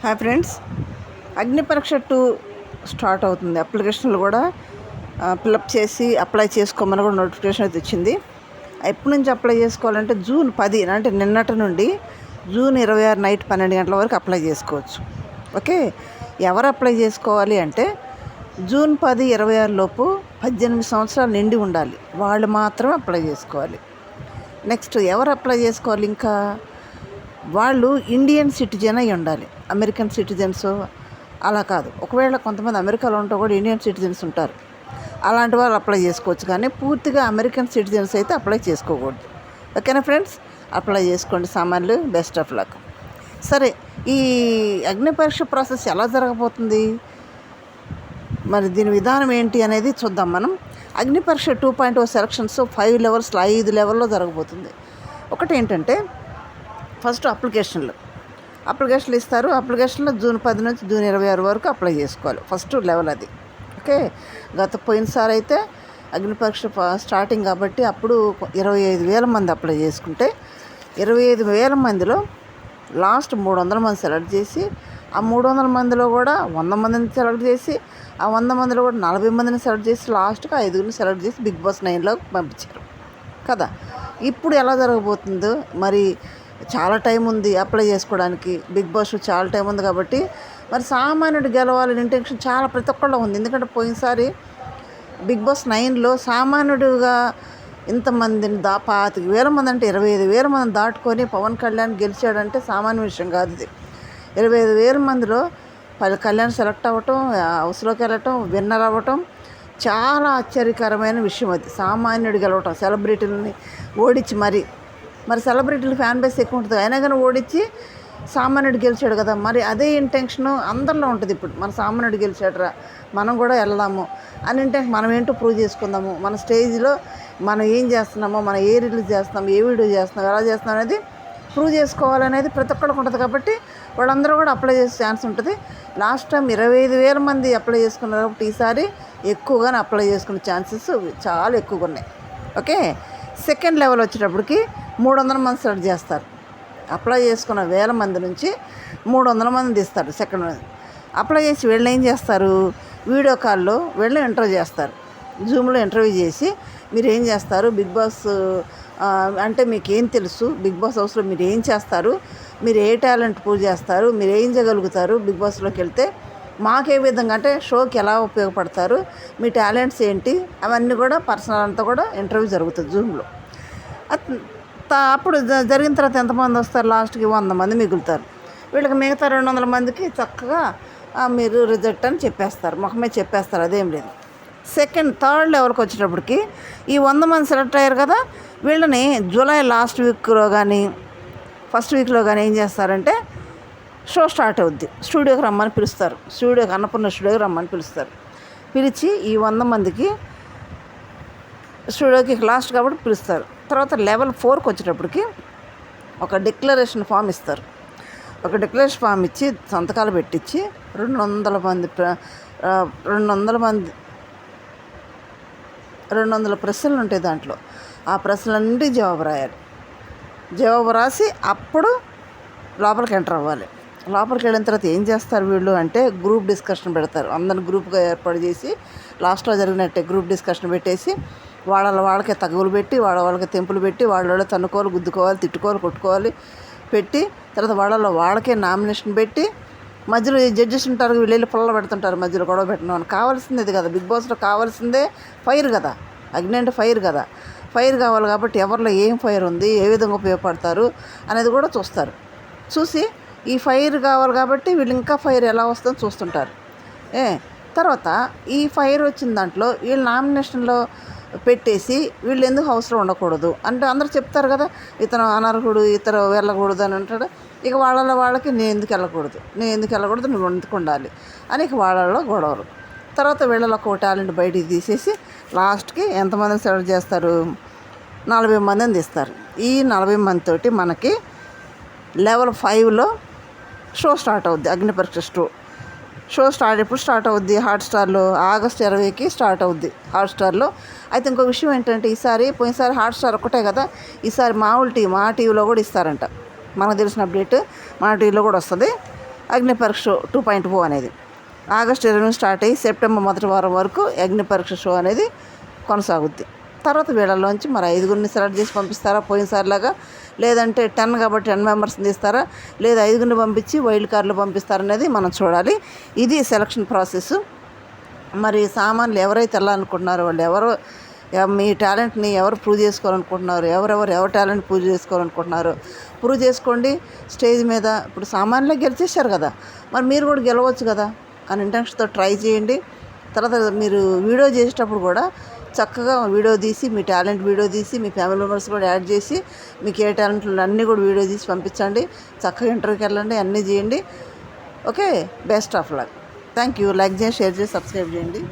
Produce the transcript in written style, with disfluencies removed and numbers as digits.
Hi friends, అగ్ని పరీక్ష 2 start అవుతుంది. అప్లికేషన్లు కూడా ఫిలప్ చేసి అప్లై చేసుకోమని కూడా నోటిఫికేషన్ అయితే వచ్చింది. ఎప్పటి నుంచి అప్లై చేసుకోవాలంటే జూన్ 10 అంటే నిన్నటి నుండి జూన్ 26 నైట్ 12 గంటల వరకు అప్లై చేసుకోవచ్చు. ఓకే, ఎవరు అప్లై చేసుకోవాలి అంటే జూన్ 10, 26 లోపు 18 సంవత్సరాలు నిండి ఉండాలి. వాళ్ళు మాత్రమే అప్లై చేసుకోవాలి. నెక్స్ట్ ఎవరు అప్లై చేసుకోవాలి? ఇంకా వాళ్ళు ఇండియన్ సిటిజన్ అయి ఉండాలి. అమెరికన్ సిటిజన్స్ అలా కాదు. ఒకవేళ కొంతమంది అమెరికాలో ఉంటూ కూడా ఇండియన్ సిటిజన్స్ ఉంటారు. అలాంటి వాళ్ళు అప్లై చేసుకోవచ్చు, కానీ పూర్తిగా అమెరికన్ సిటిజన్స్ అయితే అప్లై చేసుకోకూడదు. ఓకేనా ఫ్రెండ్స్, అప్లై చేసుకోండి సామాన్లు. Best of luck. సరే, ఈ అగ్ని పరీక్ష ప్రాసెస్ ఎలా జరగబోతుంది, మరి దీని విధానం ఏంటి అనేది చూద్దాం మనం. అగ్ని పరీక్ష 2.0 సెలక్షన్స్ 5 లెవెల్స్లో 5 లెవెల్లో జరగబోతుంది. ఒకటి ఏంటంటే ఫస్ట్ అప్లికేషన్లు ఇస్తారు. అప్లికేషన్లో జూన్ 10 నుంచి జూన్ 26 వరకు అప్లై చేసుకోవాలి. ఫస్ట్ లెవెల్ అది. ఓకే, పోయినసారి అయితే అగ్ని పరీక్ష స్టార్టింగ్ కాబట్టి అప్పుడు 25,000 మంది అప్లై చేసుకుంటే 25,000 మందిలో లాస్ట్ 300 మంది సెలెక్ట్ చేసి, ఆ 300 మందిలో కూడా 100 మందిని సెలెక్ట్ చేసి, ఆ 100 మందిలో కూడా 40 మందిని సెలెక్ట్ చేసి లాస్ట్గా 5గురిని సెలెక్ట్ చేసి బిగ్ బాస్ 9లోకి పంపించారు కదా. ఇప్పుడు ఎలా జరగబోతుందో మరి. చాలా టైం ఉంది అప్లై చేసుకోవడానికి. బిగ్ బాస్ చాలా టైం ఉంది కాబట్టి మరి సామాన్యుడు గెలవాలని ఇంటెన్షన్ చాలా ప్రతి ఒక్కళ్ళలో ఉంది. ఎందుకంటే పోయినసారి బిగ్ బాస్ 9లో సామాన్యుడుగా ఇంతమందిని 25,000 మంది అంటే 25,000 మందిని దాటుకొని పవన్ కళ్యాణ్ గెలిచాడంటే సామాన్య విషయం కాదు ఇది. 25,000 మందిలో కళ్యాణ్ సెలెక్ట్ అవ్వటం, హౌస్లోకి వెళ్ళటం, విన్నర్ అవ్వటం చాలా ఆశ్చర్యకరమైన విషయం అది. సామాన్యుడు గెలవటం, సెలబ్రిటీలని ఓడించి మరి సెలబ్రిటీలు ఫ్యాన్ బేస్ ఎక్కువ ఉంటుంది, అయినా కానీ ఓడించి సామాన్యుడు గెలిచాడు కదా. మరి అదే ఇంటెన్షను అందరిలో ఉంటుంది. ఇప్పుడు మన సామాన్యుడు గెలిచాడురా, మనం కూడా వెళ్దాము అని ఇంటెన్షన్. మనం ఏంటో ప్రూవ్ చేసుకుందాము, మన స్టేజ్లో మనం ఏం చేస్తున్నామో, మనం ఏ రిలీజ్ చేస్తున్నాం, ఏ వీడియో చేస్తున్నాం, ఎలా చేస్తున్నాం అనేది ప్రూవ్ చేసుకోవాలనేది ప్రతి ఒక్కరికి ఉంటుంది. కాబట్టి వాళ్ళందరూ కూడా అప్లై చేసే ఛాన్స్ ఉంటుంది. లాస్ట్ టైం 25,000 మంది అప్లై చేసుకున్నారు కాబట్టి ఈసారి ఎక్కువగానే అప్లై చేసుకునే ఛాన్సెస్ చాలా ఎక్కువగా ఉన్నాయి. ఓకే, సెకండ్ లెవెల్ వచ్చేటప్పటికి 300 మంది సెలెక్ట్ చేస్తారు. అప్లై చేసుకున్న 1000 మంది నుంచి 300 మంది తీస్తారు. సెకండ్ అప్లై చేసి వీళ్ళు ఏం చేస్తారు, వీడియో కాల్లో వీళ్ళు ఇంటర్వ్యూ చేస్తారు. జూమ్లో ఇంటర్వ్యూ చేసి మీరు ఏం చేస్తారు, బిగ్ బాస్ అంటే మీకేం తెలుసు, బిగ్ బాస్ హౌస్లో మీరు ఏం చేస్తారు, మీరు ఏ టాలెంట్ ప్రూవ్ చేస్తారు, మీరు ఏం చేయగలుగుతారు, బిగ్ బాస్లోకి వెళ్తే మాకే విధంగా అంటే షోకి ఎలా ఉపయోగపడతారు, మీ టాలెంట్స్ ఏంటి, అవన్నీ కూడా పర్సనల్ అంతా కూడా ఇంటర్వ్యూ జరుగుతుంది జూమ్లో. అప్పుడు జరిగిన తర్వాత ఎంతమంది వస్తారు, లాస్ట్కి 100 మంది మిగులుతారు. వీళ్ళకి మిగతా 200 మందికి చక్కగా మీరు రిజల్ట్ అని చెప్పేస్తారు, ముఖమే చెప్పేస్తారు, అదేం లేదు. థర్డ్ లెవెల్కి వచ్చేటప్పటికి ఈ 100 మంది సెలెక్ట్ అయ్యారు కదా, వీళ్ళని జూలై లాస్ట్ వీక్లో కానీ ఫస్ట్ వీక్లో కానీ ఏం చేస్తారంటే షో స్టార్ట్ అవుద్ది. స్టూడియోకి రమ్మని పిలుస్తారు. అన్నపూర్ణ స్టూడియోకి రమ్మని పిలుస్తారు. పిలిచి ఈ 100 మందికి స్టూడియోకి లాస్ట్ కాబట్టి పిలుస్తారు. తర్వాత లెవెల్ 4కి వచ్చేటప్పటికి ఒక డిక్లరేషన్ ఫామ్ ఇస్తారు. ఒక డిక్లరేషన్ ఫామ్ ఇచ్చి సంతకాలు పెట్టించి 200 ప్రశ్నలు ఉంటాయి దాంట్లో. ఆ ప్రశ్నలన్నీ జవాబు రాయాలి. జవాబు రాసి అప్పుడు లోపలికి ఎంటర్ అవ్వాలి. లోపలికి వెళ్ళిన తర్వాత ఏం చేస్తారు వీళ్ళు అంటే గ్రూప్ డిస్కషన్ పెడతారు. అందరిని గ్రూప్గా ఏర్పాటు చేసి లాస్ట్లో జరిగినట్టే గ్రూప్ డిస్కషన్ పెట్టేసి వాళ్ళకే తగులు పెట్టి వాళ్ళకి తెంపులు పెట్టి వాళ్ళ తన్నుకోవాలి, గుద్దుకోవాలి, తిట్టుకోవాలి, కొట్టుకోవాలి పెట్టి తర్వాత వాళ్ళకే నామినేషన్ పెట్టి మధ్యలో జడ్జెస్ ఉంటారు, వీళ్ళు పొల్ల పెడుతుంటారు, మధ్యలో గొడవ పెట్టడం అని. కావాల్సింది కదా, బిగ్ బాస్లో కావాల్సిందే ఫైర్ కదా. అగ్ని అంటే ఫైర్ కదా. ఫైర్ కావాలి కాబట్టి ఎవరిలో ఏం ఫైర్ ఉంది, ఏ విధంగా ఉపయోగపడతారు అనేది కూడా చూస్తారు. చూసి ఈ ఫైర్ కావాలి కాబట్టి వీళ్ళు ఇంకా ఫైర్ ఎలా వస్తుందో చూస్తుంటారు. తర్వాత ఈ ఫైర్ వచ్చిన దాంట్లో వీళ్ళు నామినేషన్లో పెట్టేసి వీళ్ళు ఎందుకు హౌస్లో ఉండకూడదు అంటే అందరూ చెప్తారు కదా, ఇతను అనర్హుడు, ఇతను వెళ్ళకూడదు అని అంటాడు. ఇక వాళ్ళకి నేను ఎందుకు వెళ్ళకూడదు, నువ్వు ఎందుకు ఉండాలి అని ఇక వాళ్ళలో గొడవలు. తర్వాత వీళ్ళలో ఒక టాలెంట్ బయటికి తీసేసి లాస్ట్కి ఎంతమందిని సెలెక్ట్ చేస్తారు, 40 మందిని తీస్తారు. ఈ 40 మందితోటి మనకి లెవెల్ 5లో షో స్టార్ట్ అవుద్ది. అగ్ని పరీక్ష షో ఎప్పుడు స్టార్ట్ అవుద్ది, హాట్స్టార్లో ఆగస్టు 20కి స్టార్ట్ అవుద్ది హాట్స్టార్లో. అయితే ఇంకో విషయం ఏంటంటే పోయినసారి హాట్స్టార్ ఒకటే కదా, ఈసారి మా టీవీలో కూడా ఇస్తారంట. మనకు తెలిసిన అప్డేట్ మా టీవీలో కూడా వస్తుంది. అగ్ని పరీక్ష 2.0 అనేది ఆగస్టు 20 స్టార్ట్ అయ్యి సెప్టెంబర్ మొదటి వారం వరకు అగ్ని పరీక్ష షో అనేది కొనసాగుద్ది. తర్వాత వీళ్ళలోంచి మరి 5గురిని సెలెక్ట్ చేసి పంపిస్తారా పోయినసారిలాగా, లేదంటే 10 కాబట్టి 10 మెంబర్స్ని తీస్తారా, లేదా 5గురిని పంపించి వైల్డ్ కార్డులు పంపిస్తారనేది మనం చూడాలి. ఇది సెలక్షన్ ప్రాసెస్. మరి సామాన్లు ఎవరైతే వెళ్ళాలనుకుంటున్నారో వాళ్ళు ఎవరు, మీ టాలెంట్ని ఎవరు ప్రూవ్ చేసుకోవాలనుకుంటున్నారు, ఎవరి టాలెంట్ ప్రూవ్ చేసుకోవాలనుకుంటున్నారు ప్రూవ్ చేసుకోండి స్టేజ్ మీద. ఇప్పుడు సామాన్యులే గెలిచేశారు కదా, మరి మీరు కూడా గెలవచ్చు కదా అని ఇంటెన్షన్తో ట్రై చేయండి. తర్వాత మీరు వీడియో చేసేటప్పుడు కూడా చక్కగా వీడియో తీసి, మీ టాలెంట్ వీడియో తీసి, మీ ఫ్యామిలీ మెంబర్స్ కూడా యాడ్ చేసి, మీకు ఏ టాలెంట్లు అన్నీ కూడా వీడియో తీసి పంపించండి. చక్కగా ఇంటర్వ్యూకి వెళ్ళండి, అన్నీ చేయండి. Okay, best of luck. Thank you. Like చేసి, షేర్ చేసి, సబ్స్క్రైబ్ చేయండి.